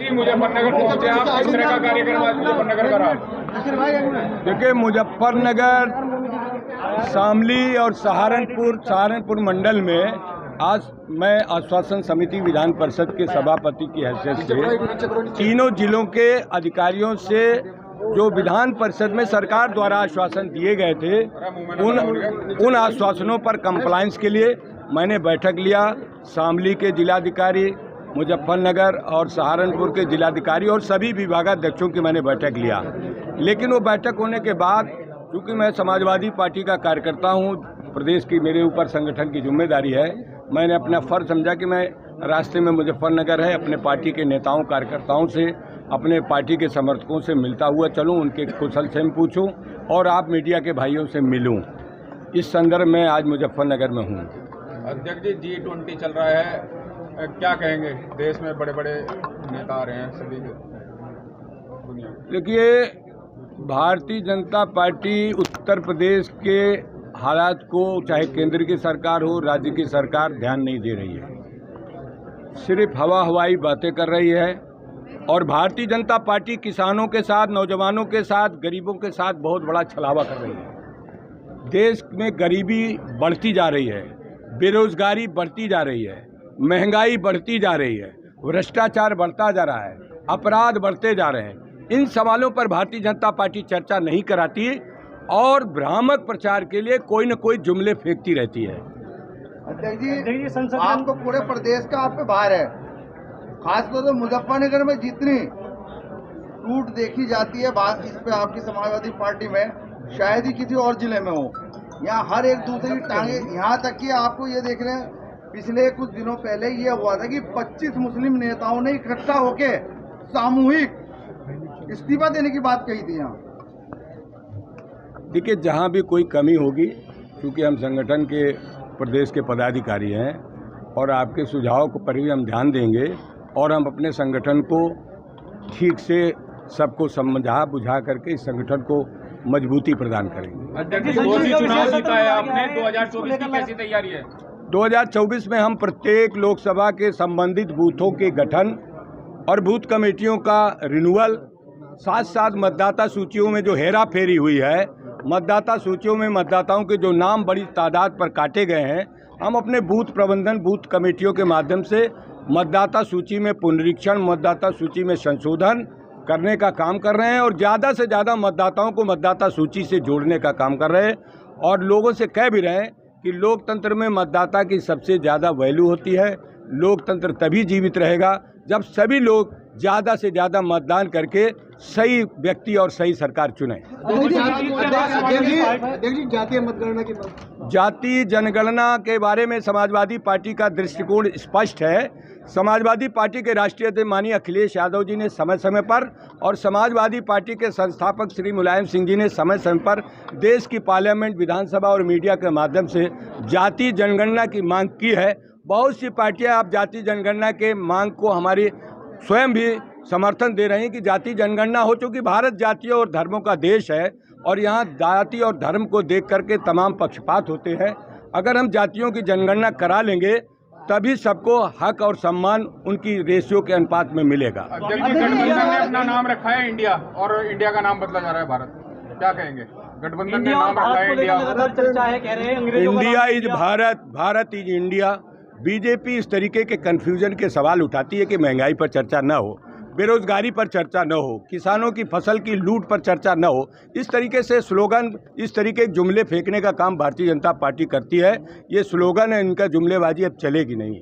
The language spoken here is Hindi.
जी मुजफ्फरनगर पहुंचे आप, किस तरह का कार्यक्रम आज मुजफ्फरनगर करा? देखिए, मुजफ्फरनगर, शामली और सहारनपुर मंडल में आज मैं आश्वासन समिति विधान परिषद के सभापति की हैसियत से तीनों जिलों के अधिकारियों से जो विधान परिषद में सरकार द्वारा आश्वासन दिए गए थे उन आश्वासनों पर कंप्लायंस के लिए मैंने बैठक लिया। शामली के जिलाधिकारी, मुजफ्फरनगर और सहारनपुर के जिलाधिकारी और सभी विभागाध्यक्षों की मैंने बैठक लिया। लेकिन वो बैठक होने के बाद, क्योंकि मैं समाजवादी पार्टी का कार्यकर्ता हूँ, प्रदेश की मेरे ऊपर संगठन की जिम्मेदारी है, मैंने अपना फर्ज समझा कि मैं रास्ते में मुजफ्फरनगर है, अपने पार्टी के नेताओं कार्यकर्ताओं से, अपने पार्टी के समर्थकों से मिलता हुआ चलूं, उनके कुशल से पूछूं और आप मीडिया के भाइयों से मिलूं। इस संदर्भ में आज मुजफ्फरनगर में हूं। अध्यक्ष जी, G20 चल रहा है, क्या कहेंगे? देश में बड़े बड़े नेता आ रहे हैं सभी दुनिया। देखिए, भारतीय जनता पार्टी उत्तर प्रदेश के हालात को, चाहे केंद्र की सरकार हो, राज्य की सरकार, ध्यान नहीं दे रही है, सिर्फ हवाई बातें कर रही है। और भारतीय जनता पार्टी किसानों के साथ, नौजवानों के साथ, गरीबों के साथ बहुत बड़ा छलावा कर रही है। देश में गरीबी बढ़ती जा रही है, बेरोजगारी बढ़ती जा रही है, महंगाई बढ़ती जा रही है, भ्रष्टाचार बढ़ता जा रहा है, अपराध बढ़ते जा रहे हैं। इन सवालों पर भारतीय जनता पार्टी चर्चा नहीं कराती और भ्रामक प्रचार के लिए कोई न कोई जुमले फेंकती रहती है। अध्यक्ष जी, आपको पूरे प्रदेश का आप पे भार है, खासतौर से मुजफ्फरनगर में जितनी टूट देखी जाती है, बात इस पे आपकी समाजवादी पार्टी में शायद ही किसी और जिले में हो। यहाँ हर एक दूसरे की टांगे, यहाँ तक कि आपको ये देख रहे हैं, पिछले कुछ दिनों पहले ये हुआ था कि 25 मुस्लिम नेताओं ने इकट्ठा होके सामूहिक इस्तीफा देने की बात कही थी। यहाँ देखिए, जहाँ भी कोई कमी होगी, क्योंकि हम संगठन के प्रदेश के पदाधिकारी हैं और आपके सुझाव पर भी हम ध्यान देंगे और हम अपने संगठन को ठीक से सबको समझा बुझा करके इस संगठन को मजबूती प्रदान करेंगे। अध्यक्ष जी, चुनाव जीता है आपने, 2024 की कैसी तैयारी है? 2024 में हम प्रत्येक लोकसभा के संबंधित बूथों के गठन और बूथ कमेटियों का रिन्यूअल, साथ साथ मतदाता सूचियों में जो हेरा फेरी हुई है, मतदाता सूचियों में मतदाताओं के जो नाम बड़ी तादाद पर काटे गए हैं, हम अपने बूथ प्रबंधन, बूथ कमेटियों के माध्यम से मतदाता सूची में पुनरीक्षण, मतदाता सूची में संशोधन करने का काम कर रहे हैं और ज़्यादा से ज़्यादा मतदाताओं को मतदाता सूची से जोड़ने का काम कर रहे हैं। और लोगों से कह भी रहे हैं कि लोकतंत्र में मतदाता की सबसे ज़्यादा वैल्यू होती है। लोकतंत्र तभी जीवित रहेगा जब सभी लोग ज़्यादा से ज़्यादा मतदान करके सही व्यक्ति और सही सरकार चुने। जाति जनगणना के बारे में समाजवादी पार्टी का दृष्टिकोण स्पष्ट है। समाजवादी पार्टी के राष्ट्रीय अध्यक्ष माननीय अखिलेश यादव जी ने समय समय पर और समाजवादी पार्टी के संस्थापक श्री मुलायम सिंह जी ने समय समय पर देश की पार्लियामेंट, विधानसभा और मीडिया के माध्यम से जाति जनगणना की मांग की है। बहुत सी पार्टियां अब जाति जनगणना के मांग को हमारी स्वयं भी समर्थन दे रही हैं कि जाति जनगणना हो, चूँकि भारत जातियों और धर्मों का देश है और यहाँ जाति और धर्म को देख करके तमाम पक्षपात होते हैं। अगर हम जातियों की जनगणना करा लेंगे तभी सबको हक और सम्मान उनकी रेशियो के अनुपात में मिलेगा। अध्यक्ष जी, गठबंधन ने अपना नाम रखा है इंडिया और इंडिया का नाम बदला जा रहा है भारत, क्या कहेंगे? गठबंधन ने नाम रखा है इंडिया, चर्चा है, कह रहे हैं India is Bharat, Bharat is India. BJP इस तरीके के कन्फ्यूजन के सवाल उठाती है कि महंगाई पर चर्चा न हो, बेरोजगारी पर चर्चा न हो, किसानों की फसल की लूट पर चर्चा न हो। इस तरीके से स्लोगन, इस तरीके के जुमले फेंकने का काम भारतीय जनता पार्टी करती है। ये स्लोगन है, इनका जुमलेबाजी अब चलेगी नहीं।